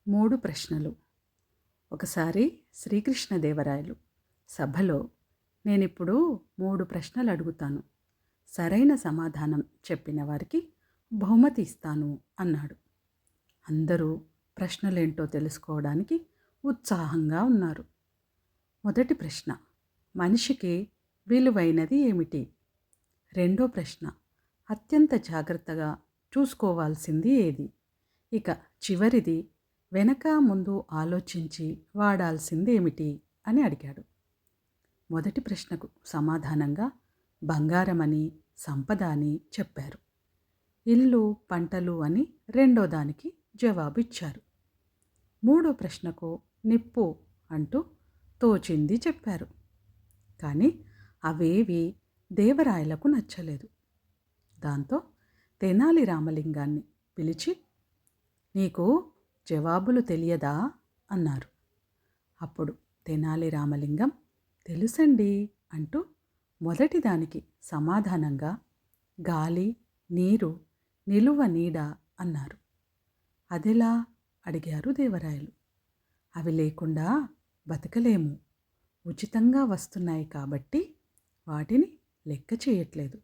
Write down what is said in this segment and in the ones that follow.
3 ప్రశ్నలు. ఒకసారి శ్రీకృష్ణదేవరాయలు సభలో నేనిప్పుడు 3 ప్రశ్నలు అడుగుతాను. సరైన సమాధానం చెప్పిన వారికి బహుమతి ఇస్తాను అన్నాడు. అందరూ ప్రశ్నలేంటో తెలుసుకోవడానికి ఉత్సాహంగా ఉన్నారు. మొదటి ప్రశ్న, మనిషికి విలువైనది ఏమిటి? రెండో ప్రశ్న, అత్యంత జాగ్రత్తగా చూసుకోవాల్సింది ఏది? ఇక చివరిది, వెనక ముందు ఆలోచించి వాడాల్సిందేమిటి అని అడిగాడు. మొదటి ప్రశ్నకు సమాధానంగా బంగారమని, సంపద అని చెప్పారు. ఇల్లు, పంటలు అని రెండో దానికి జవాబిచ్చారు. మూడో ప్రశ్నకు నిప్పు అంటూ తోచింది చెప్పారు. కానీ అవేవి దేవరాయలకు నచ్చలేదు. దాంతో తెనాలి రామలింగాన్ని పిలిచి, నీకు జవాబులు తెలియదా అన్నారు. అప్పుడు తెనాలి రామలింగం, తెలుసండి అంటూ మొదటి దానికి సమాధానంగా గాలి, నీరు, నిలువ నీడ అన్నారు. అదెలా అడిగారు దేవరాయలు. అవి లేకుండా బతకలేము. ఉచితంగా వస్తున్నాయి కాబట్టి వాటిని లెక్క చేయట్లేదు.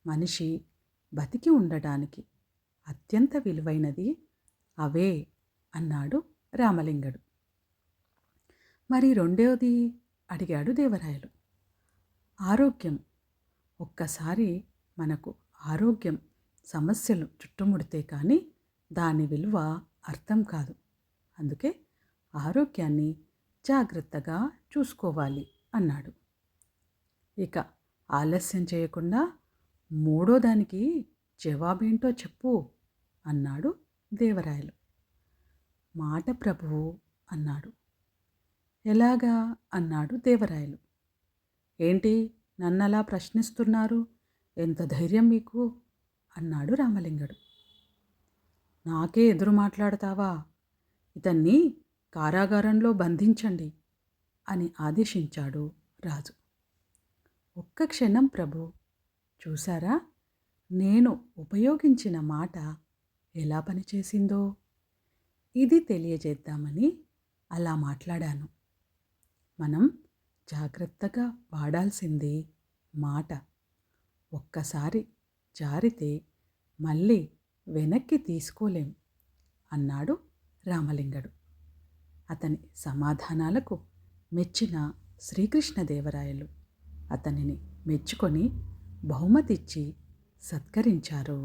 మనిషి బతికి ఉండటానికి అత్యంత విలువైనది అవే అన్నాడు రామలింగడు. మరి రెండవది అడిగాడు దేవరాయలు. ఆరోగ్యం. ఒక్కసారి మనకు ఆరోగ్యం సమస్యలు చుట్టుముడితే కానీ దాని విలువ అర్థం కాదు. అందుకే ఆరోగ్యాన్ని జాగ్రత్తగా చూసుకోవాలి అన్నాడు. ఇక ఆలస్యం చేయకుండా మూడో దానికి జవాబేంటో చెప్పు అన్నాడు దేవరాయలు. మాట ప్రభువు అన్నాడు. ఎలాగా అన్నాడు దేవరాయలు. ఏంటి నన్నలా ప్రశ్నిస్తున్నారు? ఎంత ధైర్యం మీకు అన్నాడు రామలింగడు. నాకే ఎదురు మాట్లాడతావా? ఇతన్ని కారాగారంలో బంధించండి అని ఆదేశించాడు రాజు. ఒక్క క్షణం ప్రభు, చూసారా నేను ఉపయోగించిన మాట ఎలా పనిచేసిందో? ఇది తెలియజేద్దామని అలా మాట్లాడాను. మనం జాగ్రత్తగా వాడాల్సింది మాట. ఒక్కసారి జారితే మళ్ళీ వెనక్కి తీసుకోలేం అన్నాడు రామలింగడు. అతని సమాధానాలకు మెచ్చిన శ్రీకృష్ణదేవరాయలు అతనిని మెచ్చుకొని బహుమతిచ్చి సత్కరించారు.